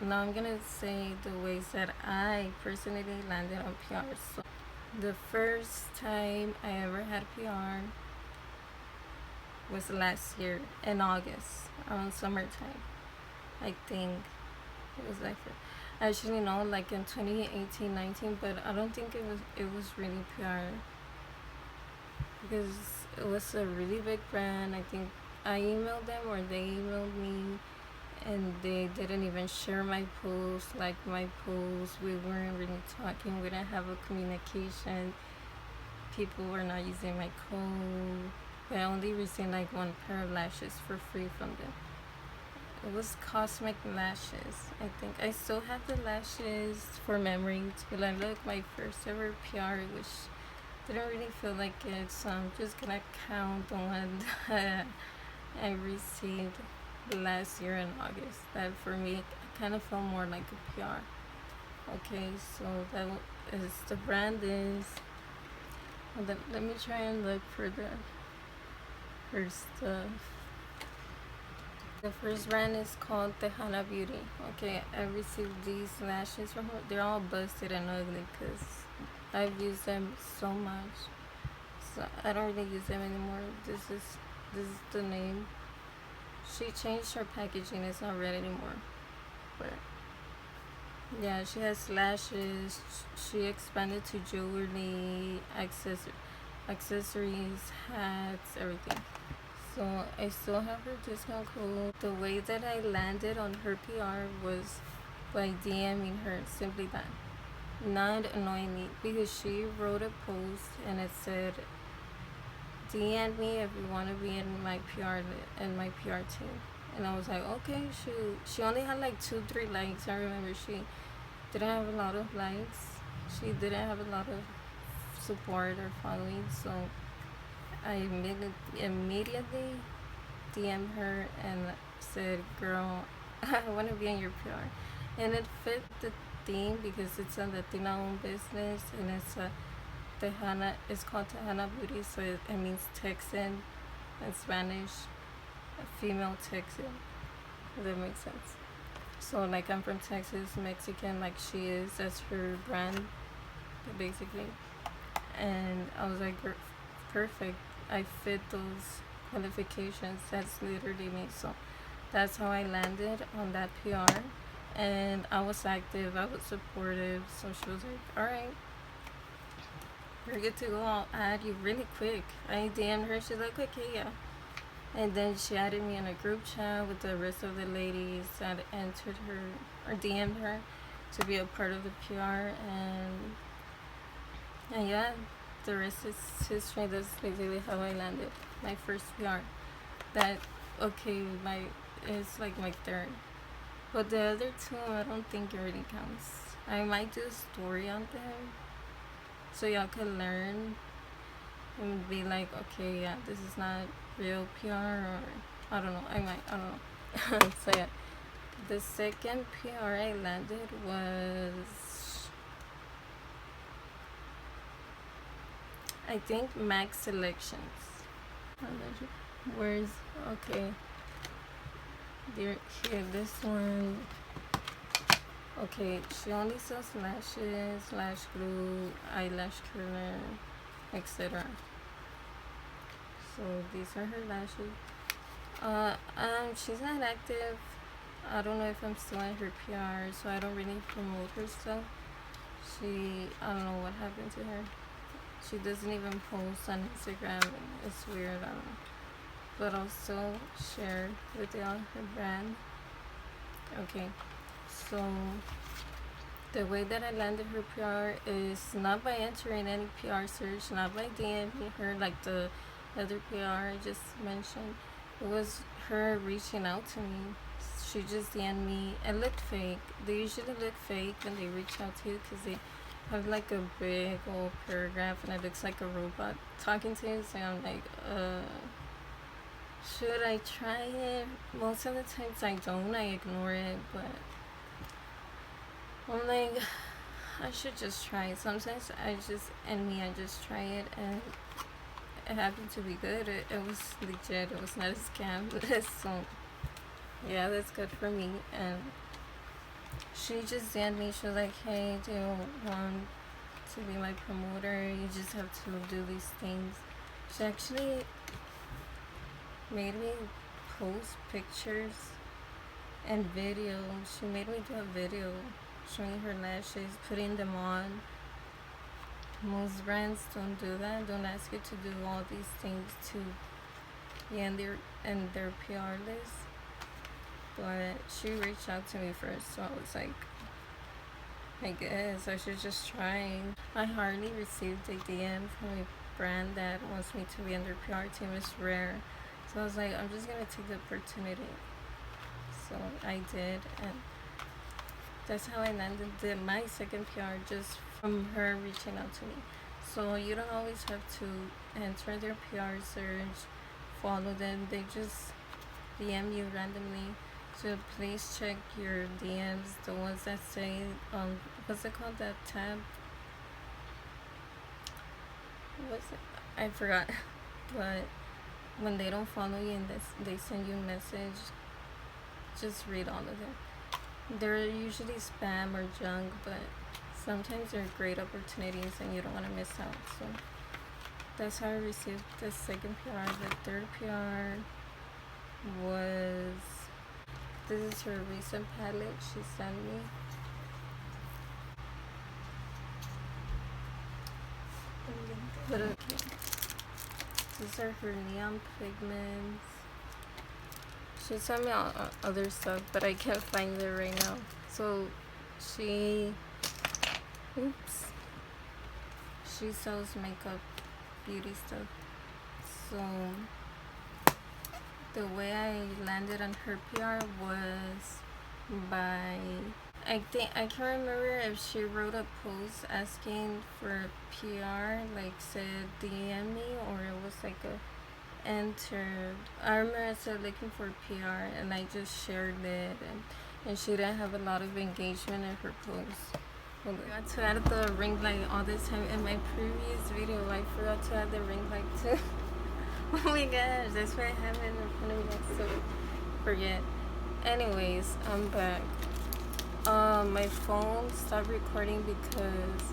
now I'm gonna say the ways that I personally landed on PR. So the first time I ever had PR was last year in August, around summertime. I think it was like actually no, like in 2018-19, but I don't think it was really PR because it was a really big brand. I think I emailed them or they emailed me, and they didn't even share my post, like my post. We weren't really talking. We didn't have a communication. People were not using my code. I only received like one pair of lashes for free from them. It was cosmic lashes. I think I still have the lashes for memory. To like, look, my first ever PR, which didn't really feel like it. So I'm just gonna count the one that I received last year in August. That for me kind of felt more like a PR. Okay, so that is the brand is. Let me try and look for the her stuff. The first brand is called Tejana Beauty. Okay, I received these lashes from her. They're all busted and ugly because I've used them so much. So I don't really use them anymore. This is the name. She changed her packaging. It's not red anymore. But yeah, she has lashes. She expanded to jewelry, accessories, hats, everything. So I still have her discount code. The way that I landed on her PR was by DMing her, simply that. Not annoyingly, because she wrote a post and it said, DM me if you want to be in my PR team. And I was like, okay, shoot. She only had like 2-3 likes. I remember she didn't have a lot of likes. She didn't have a lot of support or following. So I immediately DM'd her and said, girl, I want to be in your PR. And it fit the theme because it's a Latina owned business, and it's called Tejana Beauty, so it means Texan in Spanish, a female Texan, if that makes sense. So like I'm from Texas, Mexican, like she is, that's her brand basically. And I was like, perfect, I fit those qualifications. That's literally me. So that's how I landed on that PR. And I was active, I was supportive. So she was like, all right, we're good to go. I'll add you really quick. I DM'd her. She's like, okay, yeah. And then she added me in a group chat with the rest of the ladies that entered her or DM'd her to be a part of the PR. And yeah, the rest is history. That's basically how I landed my first PR. That okay, it's like my third, but the other two I don't think it really counts. I might do a story on them so y'all can learn and be like, okay, yeah, this is not real PR, or I don't know. I don't know. So yeah, the second PR I landed was, I think, Max Selections. Where's okay? Here, this one. Okay, she only sells lashes, lash glue, eyelash curler, etc. So these are her lashes. She's not active. I don't know if I'm still in her PR, so I don't really promote her stuff. I don't know what happened to her. She doesn't even post on Instagram. It's weird. I don't know. But I'll still share with y'all her brand. Okay, so the way that I landed her PR is not by entering any PR search, not by DMing her like the other PR I just mentioned. It was her reaching out to me. She just DM'd me. It looked fake. They usually look fake when they reach out to you because they have like a big old paragraph and it looks like a robot talking to you. So I'm like, should I try it? Most of the times I don't. I ignore it, but I'm like, I should just try it. Sometimes I just try it, and it happened to be good. It was legit. It was not a scam. So yeah, that's good for me. And she just DM'd me. She was like, hey, do you want to be my promoter? You just have to do these things. She actually made me post pictures and video. She made me do a video showing her lashes, putting them on. Most brands don't do that. Don't ask you to do all these things to be in their PR list. But she reached out to me first, so I was like, I guess I should just try. I hardly received a DM from a brand that wants me to be in their PR team. It's rare. So I was like, I'm just gonna take the opportunity. So I did, and that's how I landed my second PR, just from her reaching out to me. So you don't always have to enter their PR search, follow them. They just DM you randomly. So please check your DMs, the ones that say, what's it called, that tab? What's it? I forgot. But when they don't follow you and they send you a message, just read all of them. They're usually spam or junk, but sometimes they're great opportunities and you don't want to miss out. So that's how I received the second PR. The third PR was, this is her recent palette she sent me. But okay, these are her neon pigments. She sent me other stuff, but I can't find it right now. So she sells makeup, beauty stuff. So the way I landed on her PR was by, I can't remember if she wrote a post asking for PR, like said DM me, or it was like a entered. I remember I said looking for PR, and I just shared it, and she didn't have a lot of engagement in her post. I forgot to add the ring light all this time. In my previous video, I forgot to add the ring light too. Oh my gosh, that's why I have it in front of me, so forget. Anyways, I'm back. My phone stopped recording because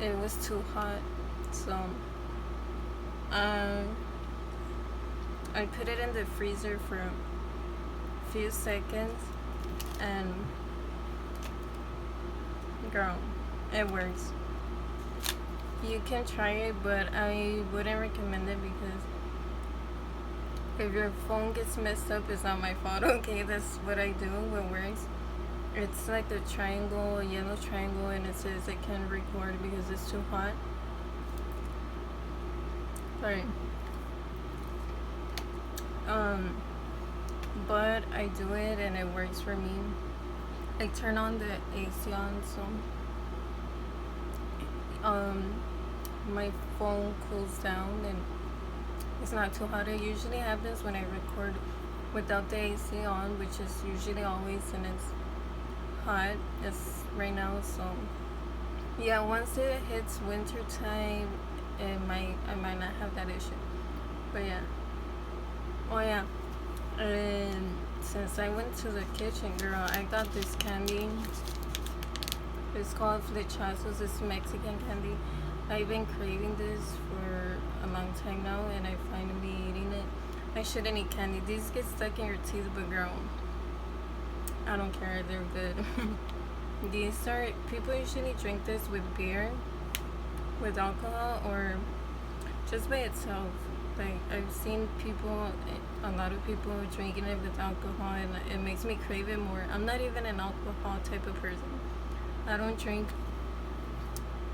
it was too hot, so I put it in the freezer for a few seconds, and girl, it works. You can try it, but I wouldn't recommend it because if your phone gets messed up, it's not my fault. Okay, that's what I do. What works, it's like the triangle, a yellow triangle, and it says it can't record because it's too hot. Sorry. But I do it and it works for me. I turn on the AC on, so my phone cools down and it's not too hot. It usually happens when I record without the AC on, which is usually always, and it's hot. It's right now, so yeah, once it hits winter time, I might not have that issue. But yeah. Oh yeah. And since I went to the kitchen, girl, I got this candy. It's called flechazos. It's Mexican candy. I've been craving this for a long time now, and I finally eating it. I shouldn't eat candy. These get stuck in your teeth, but girl, I don't care. They're good. These are, people usually drink this with beer, with alcohol, or just by itself. Like, I've seen people, a lot of people drinking it with alcohol, and it makes me crave it more. I'm not even an alcohol type of person. I don't drink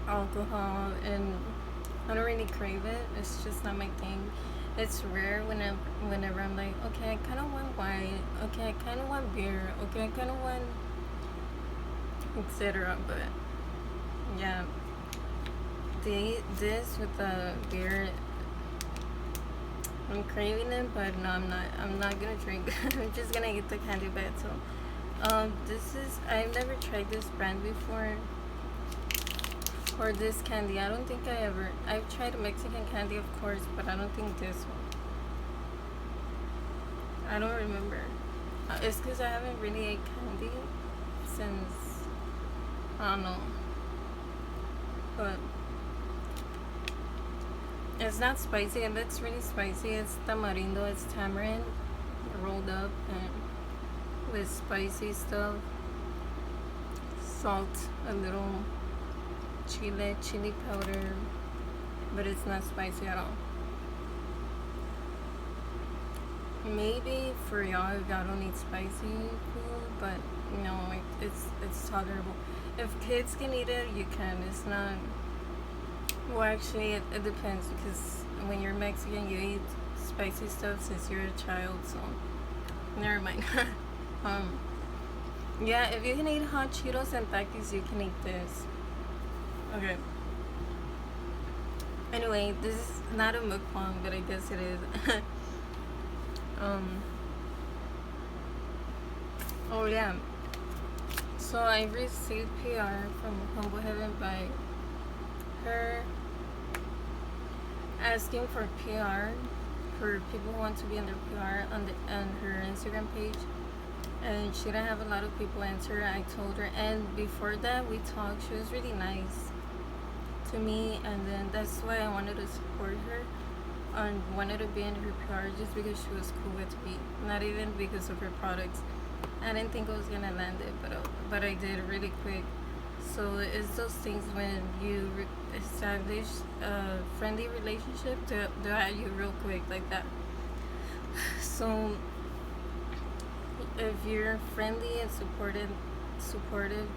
alcohol, and I don't really crave it. It's just not my thing. It's rare whenever I'm like, okay, I kind of want wine, okay, I kind of want beer, okay, I kind of want etc. But yeah, this with the beer, I'm craving it, but no, I'm not gonna drink. I'm just gonna eat the candy by itself. This is, I've never tried this brand before, or this candy. I don't think I've tried Mexican candy, of course, but I don't think this one. I don't remember. It's because I haven't really ate candy since I don't know. But it's not spicy. It looks really spicy. It's tamarindo. It's tamarind rolled up and with spicy stuff. Salt, a little chili powder, but it's not spicy at all. Maybe for y'all if y'all don't eat spicy food, but no, it's tolerable. If kids can eat it, you can. It's not. Well, actually, it depends because when you're Mexican, you eat spicy stuff since you're a child. So never mind. Yeah, if you can eat hot Cheetos and Takis, you can eat this. Okay. Anyway, this is not a mukbang, but I guess it is. Oh yeah. So I received PR from Humble Heaven by her asking for PR for people who want to be under PR on her Instagram page, and she didn't have a lot of people answer. I told her, and before that we talked. She was really nice to me, and then that's why I wanted to support her and wanted to be in her PR just because she was cool with me, not even because of her products. I didn't think I was gonna land it, but I did really quick. So it's those things when you establish a friendly relationship, they'll add you real quick like that. So if you're friendly and supportive,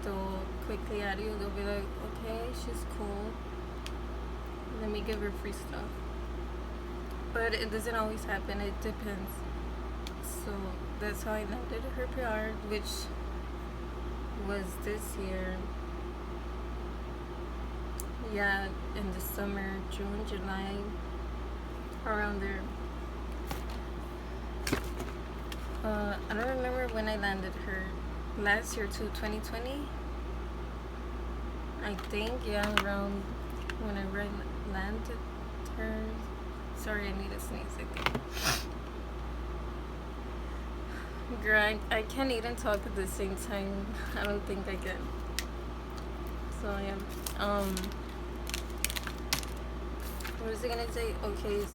they'll quickly add you. They'll be like, okay, she's cool. Let me give her free stuff. But it doesn't always happen. It depends. So that's how I landed her PR, which was this year. Yeah, in the summer, June, July, around there. I don't remember when I landed her. Last year too, 2020. I think, yeah, around when I landed her. Sorry, I need a sneeze, I think. Girl, I can't eat and talk at the same time. I don't think I can. So yeah. What was I gonna say? Okay.